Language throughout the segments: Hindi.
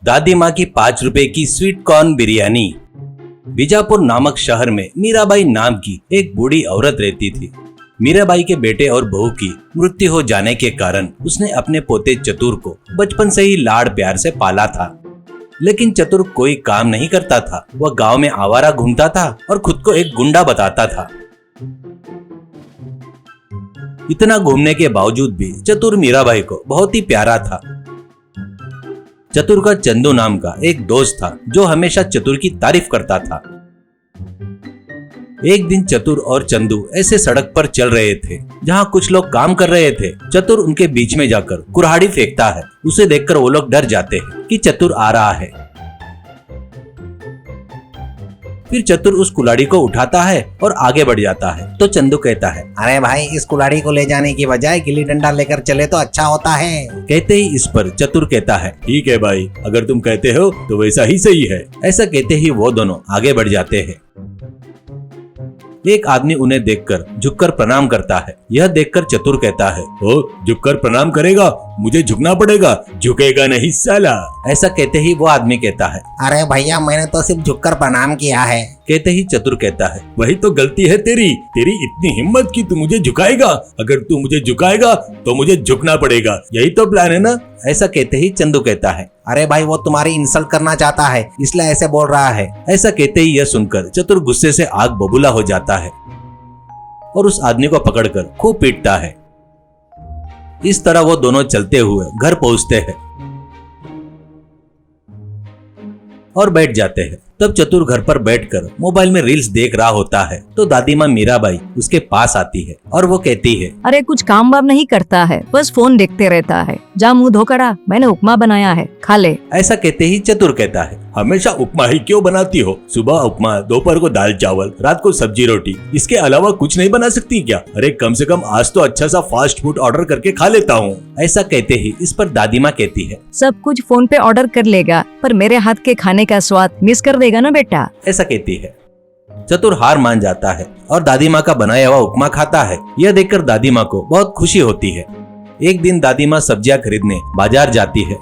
दादी माँ की 5 रुपए की स्वीट कॉर्न बिरयानी। बीजापुर नामक शहर में मीराबाई नाम की एक बूढ़ी औरत रहती थी। मीराबाई के बेटे और बहू की मृत्यु हो जाने के कारण उसने अपने पोते चतुर को बचपन से ही लाड़ प्यार से पाला था। लेकिन चतुर कोई काम नहीं करता था। वह गांव में आवारा घूमता था और खुद को एक गुंडा बताता था। इतना घूमने के बावजूद भी चतुर मीराबाई को बहुत ही प्यारा था। चतुर का चंदू नाम का एक दोस्त था जो हमेशा चतुर की तारीफ करता था। एक दिन चतुर और चंदू ऐसे सड़क पर चल रहे थे जहां कुछ लोग काम कर रहे थे। चतुर उनके बीच में जाकर कुल्हाड़ी फेंकता है। उसे देखकर वो लोग डर जाते हैं कि चतुर आ रहा है। फिर चतुर उस कुल्हाड़ी को उठाता है और आगे बढ़ जाता है। तो चंदू कहता है, अरे भाई, इस कुल्हाड़ी को ले जाने की बजाय गिल्ली डंडा लेकर चले तो अच्छा होता है। कहते ही इस पर चतुर कहता है, ठीक है भाई, अगर तुम कहते हो तो वैसा ही सही है। ऐसा कहते ही वो दोनों आगे बढ़ जाते हैं। एक आदमी उन्हें देखकर झुककर प्रणाम करता है। यह देखकर चतुर कहता है, ओ झुककर प्रणाम करेगा, मुझे झुकना पड़ेगा, झुकेगा नहीं साला। ऐसा कहते ही वो आदमी कहता है, अरे भैया, मैंने तो सिर्फ झुककर प्रणाम किया है। कहते ही चतुर कहता है, वही तो गलती है तेरी इतनी हिम्मत कि तू मुझे झुकाएगा। अगर तू मुझे झुकाएगा तो मुझे झुकना पड़ेगा, यही तो प्लान है ना। ऐसा कहते ही चंदू कहता है, अरे भाई, वो तुम्हारी इंसल्ट करना चाहता है इसलिए ऐसे बोल रहा है। ऐसा कहते ही यह सुनकर चतुर गुस्से से आग बबूला हो जाता है और उस आदमी को पकड़कर खूब पीटता है। इस तरह वो दोनों चलते हुए घर पहुंचते हैं और बैठ जाते हैं। तब चतुर घर पर बैठकर मोबाइल में रील्स देख रहा होता है तो दादी माँ मीराबाई उसके पास आती है और वो कहती है, अरे कुछ काम वाम नहीं करता है, बस फोन देखते रहता है। जा मुंह धोकर आ, मैंने उपमा बनाया है, खा ले। ऐसा कहते ही चतुर कहता है, हमेशा उपमा ही क्यों बनाती हो? सुबह उपमा, दोपहर को दाल चावल, रात को सब्जी रोटी, इसके अलावा कुछ नहीं बना सकती क्या? अरे कम से कम आज तो अच्छा सा फास्ट फूड ऑर्डर करके खा लेता हूँ। ऐसा कहते ही इस पर दादी माँ कहती है, सब कुछ फोन पे ऑर्डर कर लेगा पर मेरे हाथ के खाने का स्वाद मिस कर देगा ना बेटा। ऐसा कहती है। चतुर हार मान जाता है और दादी माँ का बनाया हुआ उपमा खाता है। यह देखकर दादी माँ को बहुत खुशी होती है। एक दिन दादी माँ सब्जियां खरीदने बाजार जाती है।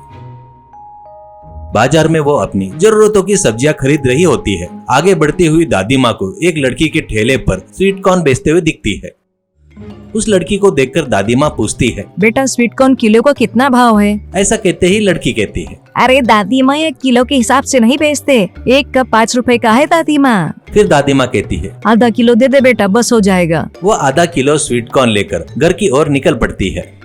बाजार में वो अपनी जरूरतों की सब्जियां खरीद रही होती है। आगे बढ़ती हुई दादी माँ को एक लड़की के ठेले पर स्वीट कॉर्न बेचते हुए दिखती है। उस लड़की को देखकर दादी माँ पूछती है, बेटा स्वीट कॉर्न किलो का कितना भाव है? ऐसा कहते ही लड़की कहती है, अरे दादी माँ, ये किलो के हिसाब से नहीं बेचते, एक कप 5 रुपए का है दादी माँ। फिर दादी माँ कहती है, आधा किलो दे दे बेटा, बस हो जाएगा। वो आधा किलो स्वीट कॉर्न लेकर घर की ओर निकल पड़ती है।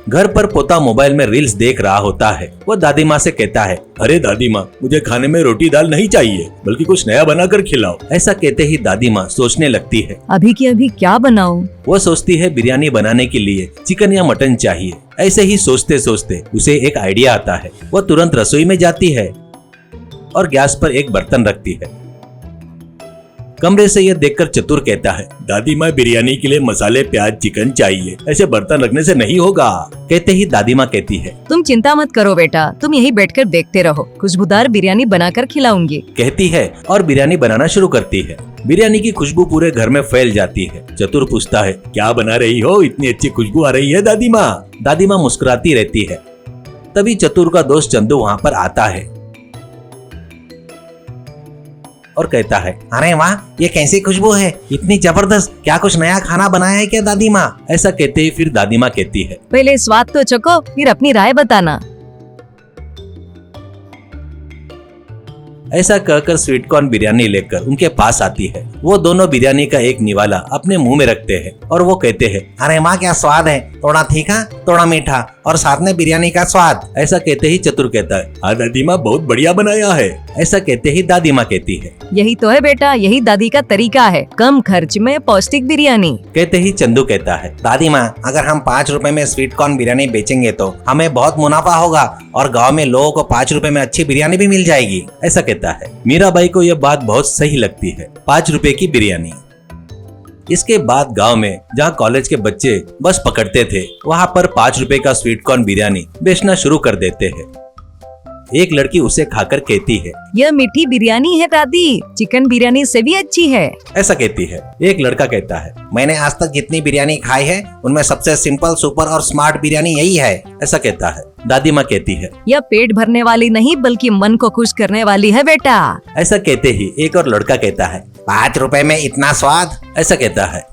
घर पर पोता मोबाइल में रील्स देख रहा होता है। वो दादी माँ से कहता है, अरे दादी माँ, मुझे खाने में रोटी दाल नहीं चाहिए, बल्कि कुछ नया बनाकर खिलाओ। ऐसा कहते ही दादी माँ सोचने लगती है, अभी की अभी क्या बनाऊं? वो सोचती है बिरयानी बनाने के लिए चिकन या मटन चाहिए। ऐसे ही सोचते सोचते उसे एक आइडिया आता है। वो तुरंत रसोई में जाती है और गैस पर एक बर्तन रखती है। कमरे से यह देखकर चतुर कहता है, दादी माँ, बिरयानी के लिए मसाले, प्याज, चिकन चाहिए, ऐसे बर्तन रखने से नहीं होगा। कहते ही दादी माँ कहती है, तुम चिंता मत करो बेटा, तुम यहीं बैठकर देखते रहो, खुशबूदार बिरयानी बनाकर खिलाऊंगी। कहती है और बिरयानी बनाना शुरू करती है। बिरयानी की खुशबू पूरे घर में फैल जाती है। चतुर पूछता है, क्या बना रही हो? इतनी अच्छी खुशबू आ रही है दादी माँ। दादी माँ मुस्कुराती रहती है। तभी चतुर का दोस्त चंदू वहाँ पर आता है और कहता है, अरे वाह, ये कैसी खुशबू है, इतनी जबरदस्त। क्या कुछ नया खाना बनाया है क्या दादी माँ? ऐसा कहते ही फिर दादी माँ कहती है, पहले स्वाद तो चखो, फिर अपनी राय बताना। ऐसा कहकर स्वीट कॉर्न बिरयानी लेकर उनके पास आती है। वो दोनों बिरयानी का एक निवाला अपने मुंह में रखते हैं और वो कहते हैं, अरे माँ, क्या स्वाद है, थोड़ा तीखा, थोड़ा मीठा और साथ में बिरयानी का स्वाद। ऐसा कहते ही चतुर कहता है, हाँ दादी माँ, बहुत बढ़िया बनाया है। ऐसा कहते ही दादी माँ कहती है, यही तो है बेटा, यही दादी का तरीका है, कम खर्च में पौष्टिक बिरयानी। कहते ही चंदू कहता है, दादी माँ, अगर हम 5 रुपए में स्वीट कॉर्न बिरयानी बेचेंगे तो हमें बहुत मुनाफा होगा और गाँव में लोगों को 5 रुपए में अच्छी बिरयानी भी मिल जाएगी। ऐसा कहता है। मीराबाई को यह बात बहुत सही लगती है। 5 रुपए की बिरयानी। इसके बाद गांव में जहां कॉलेज के बच्चे बस पकड़ते थे, वहां पर 5 रुपए का स्वीट कॉर्न बिरयानी बेचना शुरू कर देते हैं। एक लड़की उसे खाकर कहती है, यह मीठी बिरयानी है दादी, चिकन बिरयानी से भी अच्छी है। ऐसा कहती है। एक लड़का कहता है, मैंने आज तक जितनी बिरयानी खाई है उनमें सबसे सिंपल, सुपर और स्मार्ट बिरयानी यही है। ऐसा कहता है। दादी माँ कहती है, यह पेट भरने वाली नहीं बल्कि मन को खुश करने वाली है बेटा। ऐसा कहते ही एक और लड़का कहता है, 5 रुपए में इतना स्वाद। ऐसा कहता है।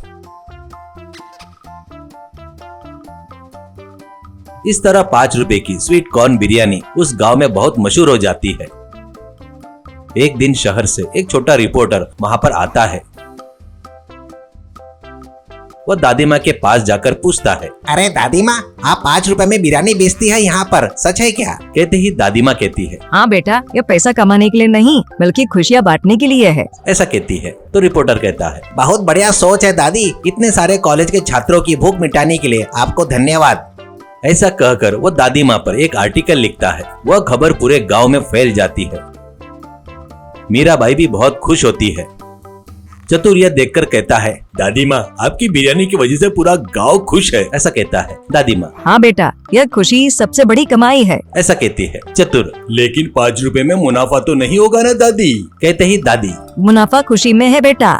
इस तरह 5 रुपए की स्वीट कॉर्न बिरयानी उस गांव में बहुत मशहूर हो जाती है। एक दिन शहर से एक छोटा रिपोर्टर वहां पर आता है। वह दादी माँ के पास जाकर पूछता है, अरे दादी माँ, आप 5 रुपए में बिरयानी बेचती है यहाँ पर, सच है क्या? कहते ही दादी माँ कहती है, हाँ बेटा, यह पैसा कमाने के लिए नहीं बल्कि खुशियाँ बांटने के लिए है। ऐसा कहती है। तो रिपोर्टर कहता है, बहुत बढ़िया सोच है दादी, इतने सारे कॉलेज के छात्रों की भूख मिटाने के लिए आपको धन्यवाद। ऐसा कहकर वो दादी माँ पर एक आर्टिकल लिखता है। वह खबर पूरे गांव में फैल जाती है। मीराबाई भी बहुत खुश होती है। चतुर यह देखकर कहता है, दादी माँ, आपकी बिरयानी की वजह से पूरा गांव खुश है। ऐसा कहता है। दादी माँ, हाँ बेटा, यह खुशी सबसे बड़ी कमाई है। ऐसा कहती है। चतुर, लेकिन 5 रुपए में मुनाफा तो नहीं होगा ना दादी? कहते ही दादी, मुनाफा खुशी में है बेटा।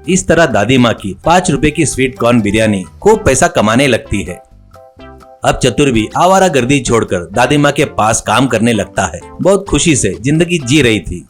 इस तरह दादी माँ की 5 रुपए की स्वीट कॉर्न बिरयानी खूब पैसा कमाने लगती है। अब चतुर भी आवारागर्दी छोड़कर दादी माँ के पास काम करने लगता है। बहुत खुशी से जिंदगी जी रही थी।